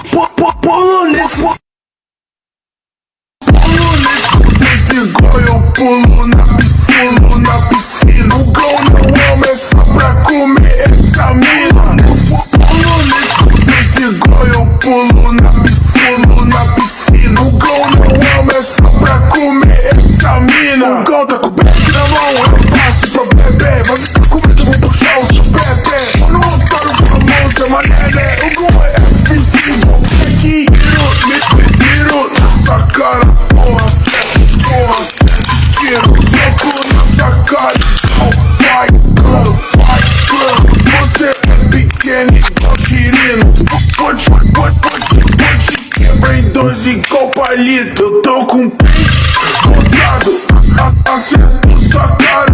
pulo nesse igual eu pulo na piscina. O gol não ama, é só pra comer essa mina. Pulo nesse igual eu pulo na piscina. O gol não ama, é só pra comer essa mina. O gol tá com o beck na mão, eu passo pra bebê. Vai ficar com medo, vou puxar o seu pé. Mano, otário com a mão, seu mané. O gol é explosivo, aqui tiro nessa cara, porra. Tiro, soco nessa cara. Vai, club, você é pequeno igual Quirino. Pode quebra em dois igual palito. Eu tô com o pente montado, acerto sua cara.